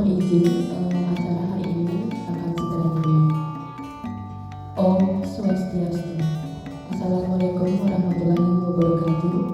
izin acara hari ini akan segera dimulai. Om Swastiastu. Assalamualaikum warahmatullahi wabarakatuh.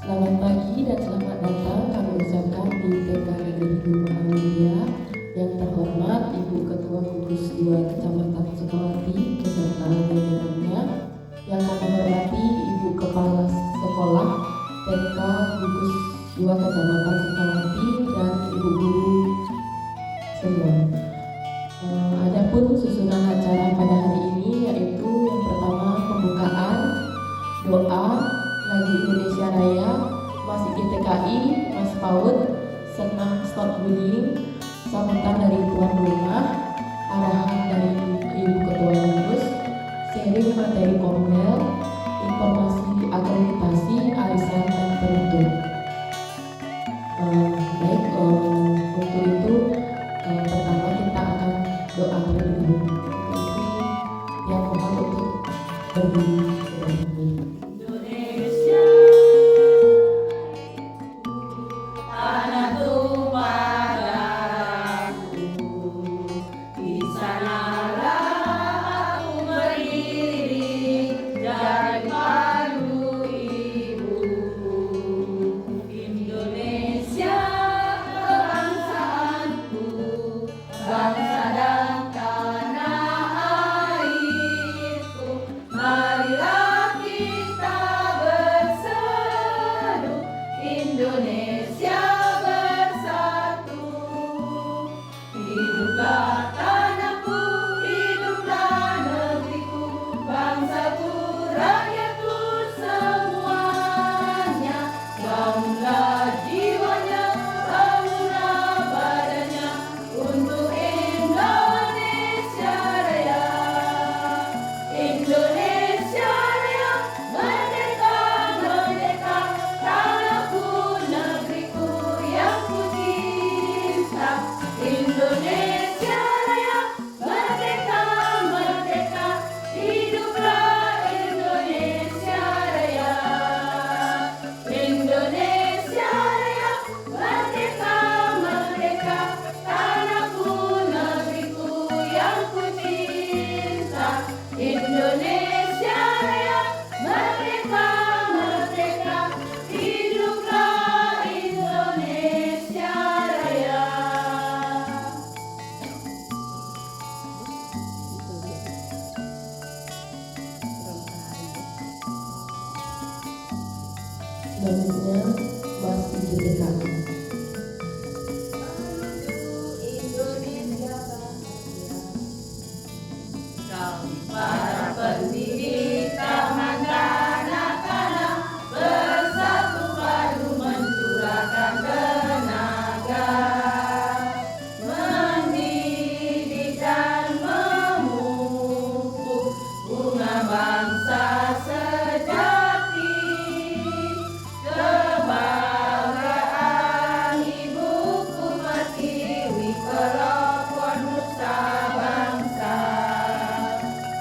Selamat pagi dan selamat datang kami ucapkan di TK Negeri 2 Muhammadiyah yang terhormat Ibu Ketua Gugus 2 Kecamatan Sukawati beserta jajarannya, yang kami hormati Ibu Kepala Sekolah TK Gugus 2 Kecamatan Sukawati dan Ibu Guru semua. Adapun susunan acara pada hari ini yaitu yang pertama pembukaan, doa, lagu Indonesia Raya, Mas ITKI, Mas PAUD, senam start bullying, sambutan dari tuan rumah, arahan dari Ibu Ketua Gugus, sharing materi formel, informasi akreditasi, arisan dan penutup. Baik, untuk itu pertama kita akan doa terlebih dahulu. Yang mohon untuk berdiri. Selanjutnya Mas ITKI. Para pendidik taman kanak-kanak bersatu padu mencurahkan tenaga, mendidik dan memupuk bunga bangsa sejati, kebanggaan ibuku pertiwi pelopor nusa bangsa.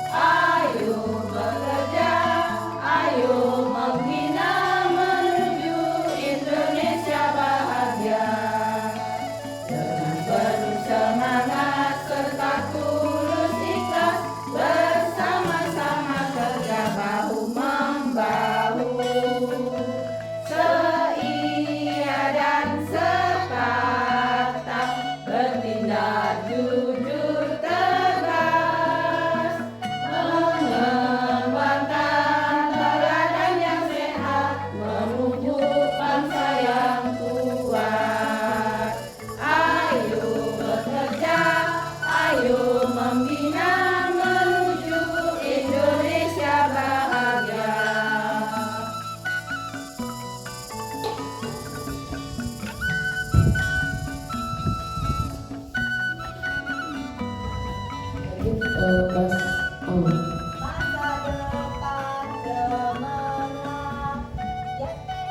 Ayo bekerja, ayo membina menuju Indonesia bahagia. Dengan penuh semangat serta tulus ikhlas, bersama-sama kerja bahu membahu, seia dan sekata, bertindak jujur tegas, mengembangkan teladan yang sehat menuju bangsa yang kuat. Ayo bekerja, ayo membina menuju Indonesia bahagia. Mas PAUD. Masa depan cemerlang,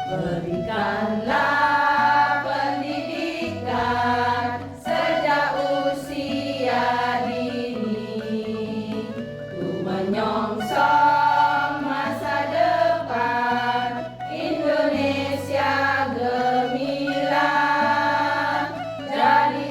Berikanlah pendidikan sejak usia dini, untuk menyongsong masa depan Indonesia gemilang, jadi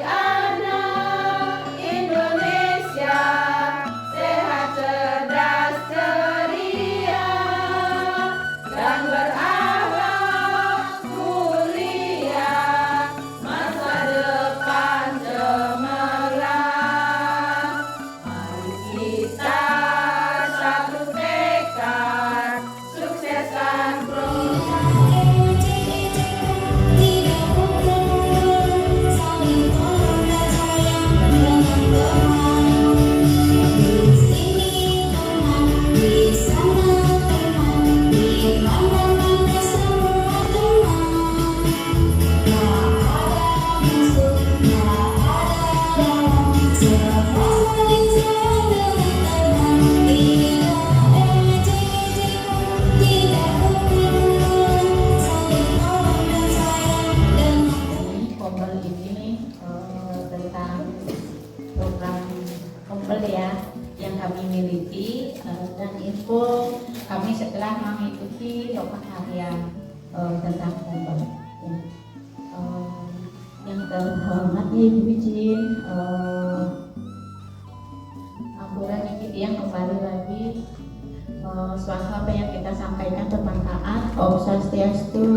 mengikuti lokal karya tentang kombel. Ya. Yang terhormat Ibu izin Ampura Niki yang kembali lagi suasana apa yang kita sampaikan bermanfaat. Om Swastiastu.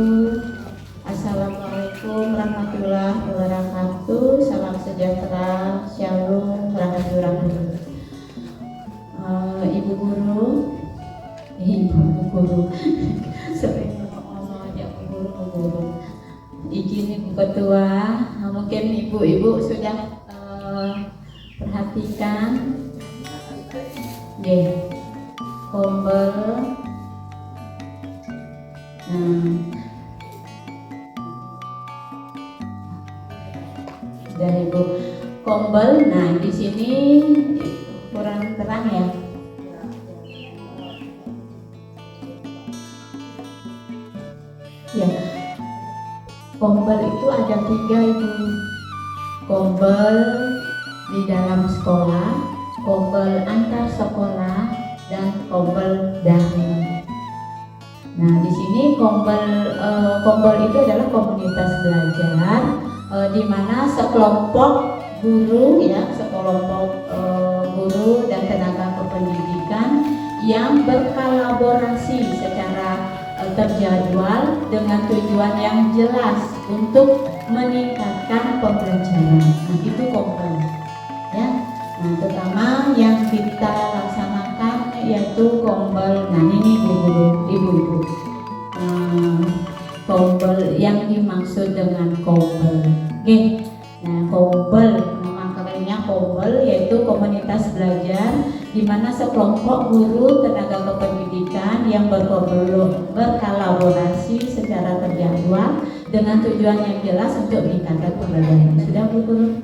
Assalamualaikum warahmatullahi wabarakatuh. Salam sejahtera, shalom, rahmatullah. Ibu guru, sering ngomong aja guru. Izin Ibu Ketua, mungkin ibu-ibu sudah perhatikan, kombel. Dari Ibu kombel. Nah, di sini kurang terang ya. Ya, kombel itu ada 3 Ibu. Kombel di dalam sekolah, kombel antar sekolah, dan kombel daring. Nah, di sini kombel itu adalah komunitas belajar di mana sekelompok guru dan tenaga kependidikan yang berkolaborasi secara terjadwal dengan tujuan yang jelas untuk meningkatkan pembelajaran. Nah, itu kombel ya. Nah, pertama yang kita laksanakan yaitu kombel. Nah, ini ibu-ibu. Kombel yang dimaksud dengan kombel. Oke. Nah, kombel nama kerennya kombel yaitu komunitas belajar di mana sekelompok guru tenaga kependidikan yang berkolaborasi secara terjadwal dengan tujuan yang jelas untuk meningkatkan pembelajaran. Sudah Bu Guru?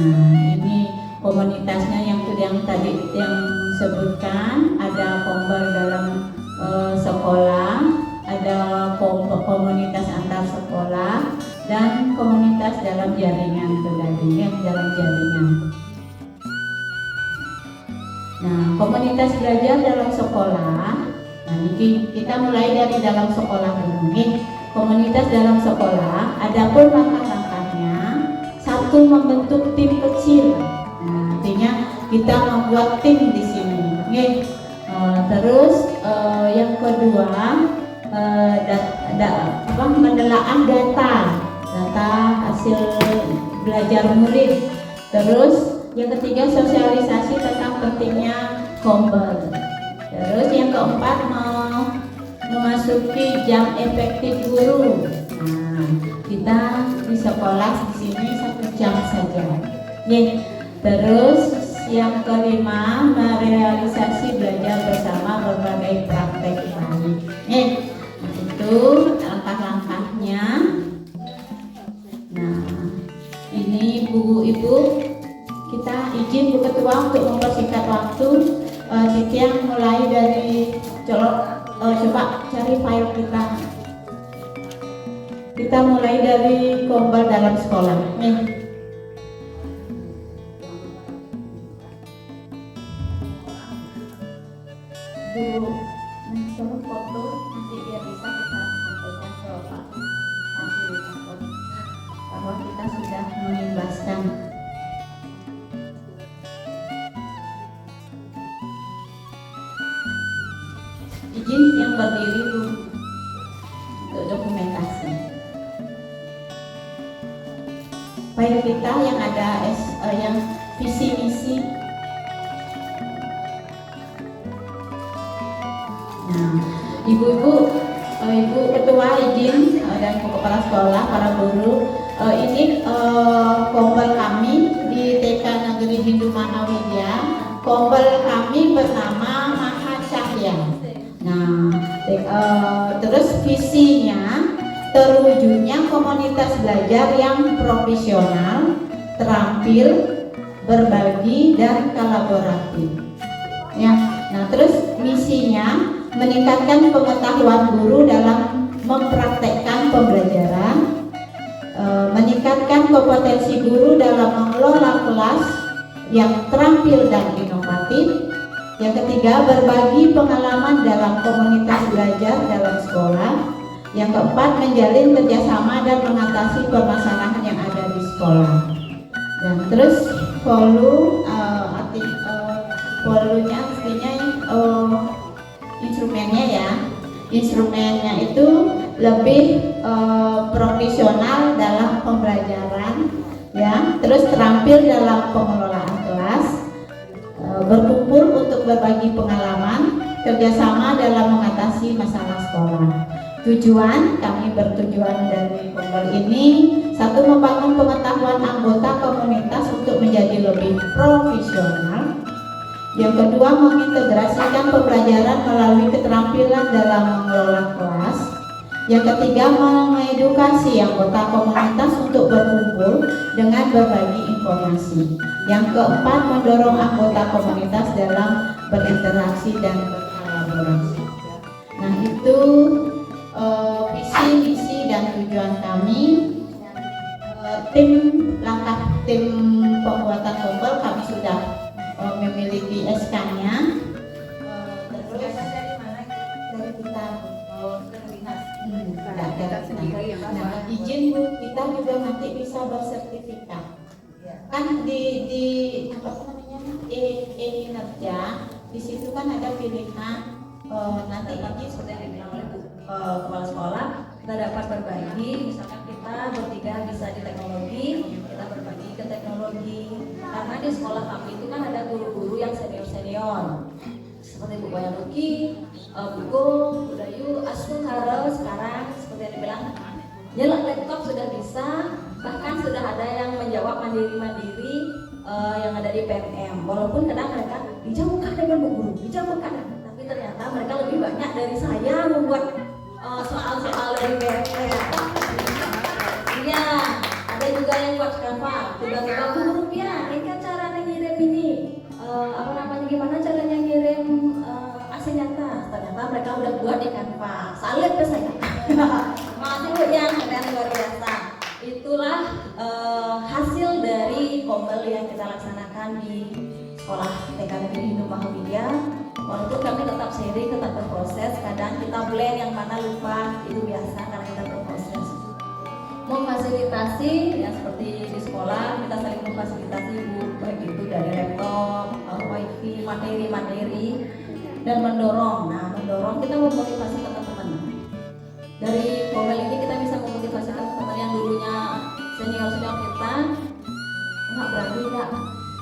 Nah, ini komunitasnya yang tadi yang sebutkan, ada kombel dalam sekolah, ada komunitas antar sekolah, dan komunitas dalam jaringan dalam jaringan. Nah, komunitas belajar dalam sekolah. Nah, ini kita mulai dari dalam sekolah dulu. Komunitas dalam sekolah, adapun langkah-langkahnya, 1 membentuk tim kecil. Nah, artinya kita membuat tim di sini. Terus yang kedua menelaah data hasil belajar murid. Terus yang ketiga sosialisasi tentang pentingnya kombel. Terus yang keempat memasuki jam efektif guru. Nah, kita di sekolah di sini 1 jam saja. Terus yang kelima merealisasi belajar bersama berbagai praktek baik. Itu langkah-langkahnya. Nah, ini ibu-ibu, kita izin Bu Ketua untuk mempersingkat waktu. Titian mulai dari coba cari file kita. Kita mulai dari kombel dalam sekolah. Dulu tolong foto nanti biar bisa kita sampaikan ke Pak Fasilitator bahwa kita sudah mengimbaskan. Izin yang berdiri Bu untuk dokumentasi. File kita yang ada yang visi misi. Nah, ibu ketua izin dan kepala sekolah, para guru, ini kombel kami di TK Negeri Hindu Manawidya. Kombel kami bernama Maha Cahya. Nah, terus visinya terwujudnya komunitas belajar yang profesional, terampil, berbagi dan kolaboratif. Ya, nah terus misinya meningkatkan pengetahuan guru dalam mempraktekkan pembelajaran, meningkatkan kompetensi guru dalam mengelola kelas yang terampil dan inovatif. kolaboratif. Yang ketiga, berbagi pengalaman dalam komunitas belajar dalam sekolah. Yang keempat, menjalin kerjasama dan mengatasi permasalahan yang ada di sekolah. Dan terus volunya artinya instrumennya ya. Instrumennya itu lebih profesional dalam pembelajaran ya, terus terampil dalam pengelolaan kelas, berkumpul untuk berbagi pengalaman, kerjasama dalam mengatasi masalah sekolah. Tujuan, kami bertujuan dari Kombel ini, satu, membangun pengetahuan anggota komunitas untuk menjadi lebih profesional. Yang kedua, mengintegrasikan pembelajaran melalui keterampilan dalam mengelola kelas. Yang ketiga, mengedukasi anggota komunitas untuk berkumpul dengan berbagi informasi. Yang keempat, mendorong anggota komunitas dalam berinteraksi dan berkolaborasi. Nah, itu visi, misi, dan tujuan kami. Tim pembuatan Kombel kami sudah memiliki SK-nya. Terus dari kita nah, izin Bu, kita juga nanti bisa bersertifikat. Kan di apa namanya kinerja, di situ kan ada pilihan nanti izin sudah dibilang oleh kepala sekolah, kita dapat berbagi. Misalkan kita bertiga bisa di teknologi, kita berbagi ke teknologi. Karena di sekolah kami itu kan ada guru-guru yang senior seperti Bu Bayaruki, Bu Go, Bu Dayu, Asun, Haro. Sekarang seperti yang dibilang, ya laptop sudah bisa, bahkan sudah ada yang menjawab mandiri-mandiri yang ada di PMM. Walaupun kadang mereka dijauhkan dengan Bu Guru, dijauhkan, tapi ternyata mereka lebih banyak dari saya membuat soal-soal dari PMM. Iya, ada juga yang buat Canva, tiba-tiba Bu Guru ya, ini kan cara ngirim ini, gimana caranya ngirim asli nyata. Ternyata mereka udah buat di Canva, salib ke saya. Makasih Bu ya, kalian luar biasa. Itulah hasil dari Kombel yang kita laksanakan di sekolah TK Negeri Hindu Mahavida. Walaupun kami tetap seri, tetap berproses, kadang kita blend yang mana lupa, itu biasa karena kita berproses. Memfasilitasi ya seperti di sekolah kita saling memfasilitasi Bu, baik itu dari laptop, wifi, materi-materi, dan mendorong. Nah, mendorong kita memotivasi teman-teman. Dari Kombel ini kita bisa memotivasi teman-teman yang dulunya senior-senior kita nggak berani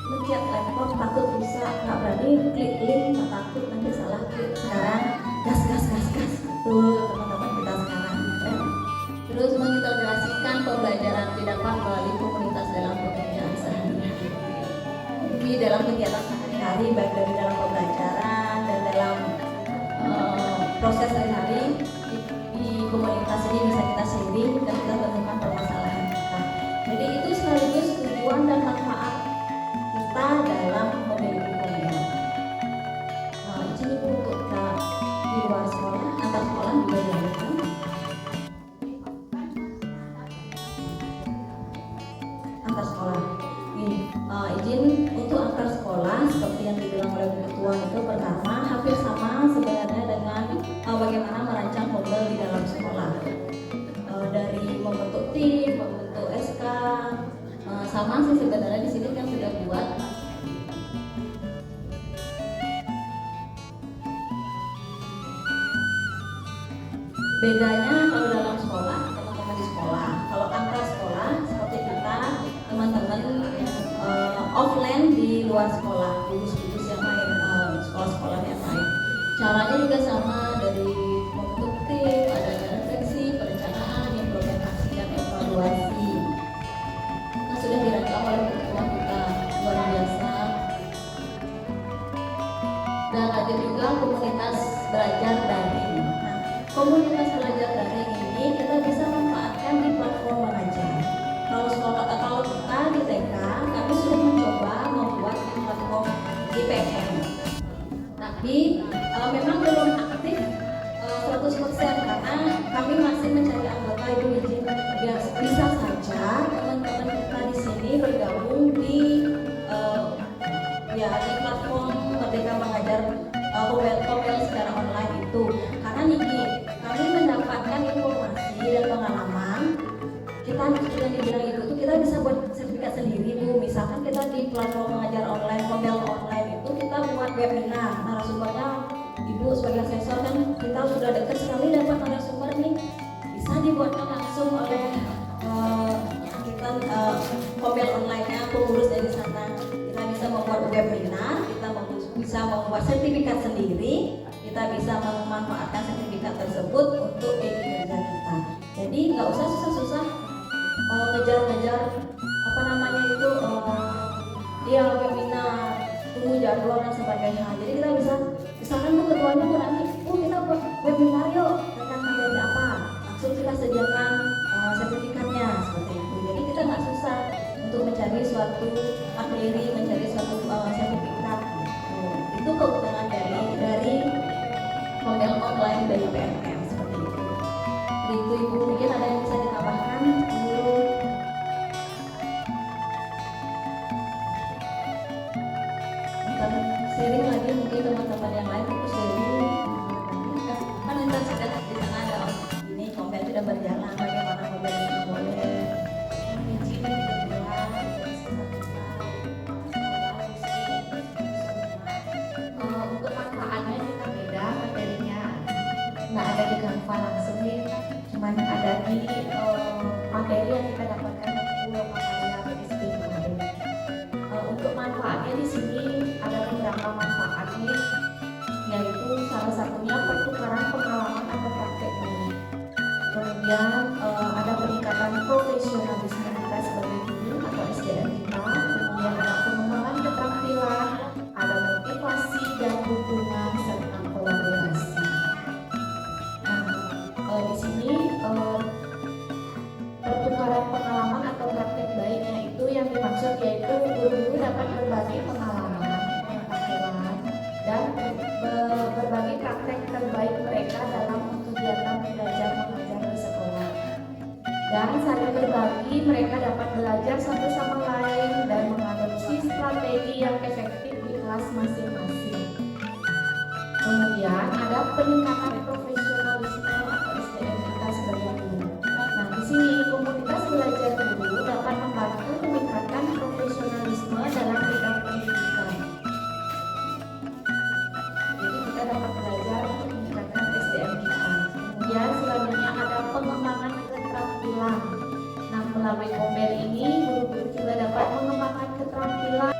ngechat laptop, takut rusak, nggak berani klik link, takut nanti salah klik. Sekarang gas tuh teman-teman kita sekarang. Terus mengintegrasikan pembelajaran didapat melalui komunitas dalam pekerjaan sehari-hari. Di dalam kegiatan sehari-hari, baik dari dalam pembelajaran dan dalam proses sehari-hari di komunitas ini bisa kita sharing dan kita temukan permasalahan kita. Jadi itu sekaligus tujuan dan manfaat kita dalam memiliki Kombel. Izin Ibu untuk kita di luar sekolah, antar sekolah juga dilakukan. Antar sekolah. Izin untuk antar sekolah seperti yang dibilang oleh Bu Ketua itu, pertama hampir sama sebenarnya dengan bagaimana merancang Kombel di dalam sekolah. Dari membentuk tim, membentuk SK, sama sih sebenarnya di sini kan sudah buat. Bedanya kalau dalam sekolah, teman-teman di sekolah, kalau antar sekolah seperti kita, teman-teman offline di luar sekolah, gugus-gugus yang lain, sekolah-sekolah yang lain. Caranya juga sama, dari membentuk tim, ada refleksi, perencanaan, implementasi, dan evaluasi. Nah, sudah dirancang oleh ketua kita, luar biasa. Dan ada juga komunitas belajar daring. Nah, komunitas belajar daring ini kita bisa manfaatkan di platform mengajar. Kalau kita di TK, kami sudah mencoba membuat di platform IPM. Tapi memang belum aktif 100% karena kami masih mencari anggota. Ibu izin ya, bisa saja teman-teman kita di sini bergabung di platform itu. Karena Niki, kami mendapatkan informasi dan pengalaman kita yang dibilang itu tuh kita bisa buat sertifikat sendiri Bu. Misalkan kita di platform mengajar online, model online itu kita buat webinar, narasumbernya Ibu sebagai asesor kan kita sudah dekat sekali dapat narasumber nih, bisa dibuatkan langsung oleh kita model online-nya pengurus dari sana. Kita bisa membuat webinar, kita bisa membuat sertifikat sendiri, kita bisa memanfaatkan sertifikat tersebut untuk kerja kita. Jadi nggak usah susah-susah ngejar-ngejar apa namanya itu dia webinar, tunggu jadwal dan sebagainya. Jadi kita bisa misalkan Bu ketuanya Bu nanti kita buat webinar yuk tentang materi apa, langsung kita sediakan sertifikatnya seperti itu. Jadi kita nggak susah untuk mencari suatu materi, mencari suatu sertifikat. Itu keutamaan dari model online dari PNM seperti itu. Itu Ibu, mungkin ada yang bisa ditambahkan? Sharing lagi mungkin teman-teman yang lain itu sharing kan kita sudah di sana ada ini konten sudah berjalan bagaimana model itu boleh izin untuk manfaatnya kita beda materinya, nggak ada di Canva langsung nih, cuman ada di materi yang kita dapatkan dari Papaya PSP kemarin. Untuk manfaatnya di sini ada beberapa manfaat nih, yaitu salah satunya pertukaran pengalaman atau praktek ini. Kemudian ada peningkatan profesionalisme kita sebagai guru atau SDM kita. Kemudian ada pengembangan keterampilan, ada motivasi dan dukungan serta kolaborasi. Nah, di sini pertukaran pengalaman atau praktek baiknya itu yang dimaksud yaitu guru-guru dapat berbagi pengalaman, pengetahuan, dan berbagi praktek terbaik mereka dalam kegiatan belajar mengajar di sekolah. Dan saling berbagi, mereka dapat belajar satu sama lain dan mengadopsi strategi yang efektif di kelas masing-masing. Kemudian ada peningkatan profesionalisme atau SDM kita sebagai guru. Nah, di sini komunitas belajar guru dapat membantu meningkatkan profesionalisme dalam bidang pendidikan. Jadi kita dapat belajar untuk meningkatkan SDM kita. Kemudian selanjutnya ada pengembangan keterampilan. Nah, melalui Kombel ini guru-guru juga dapat mengembangkan keterampilan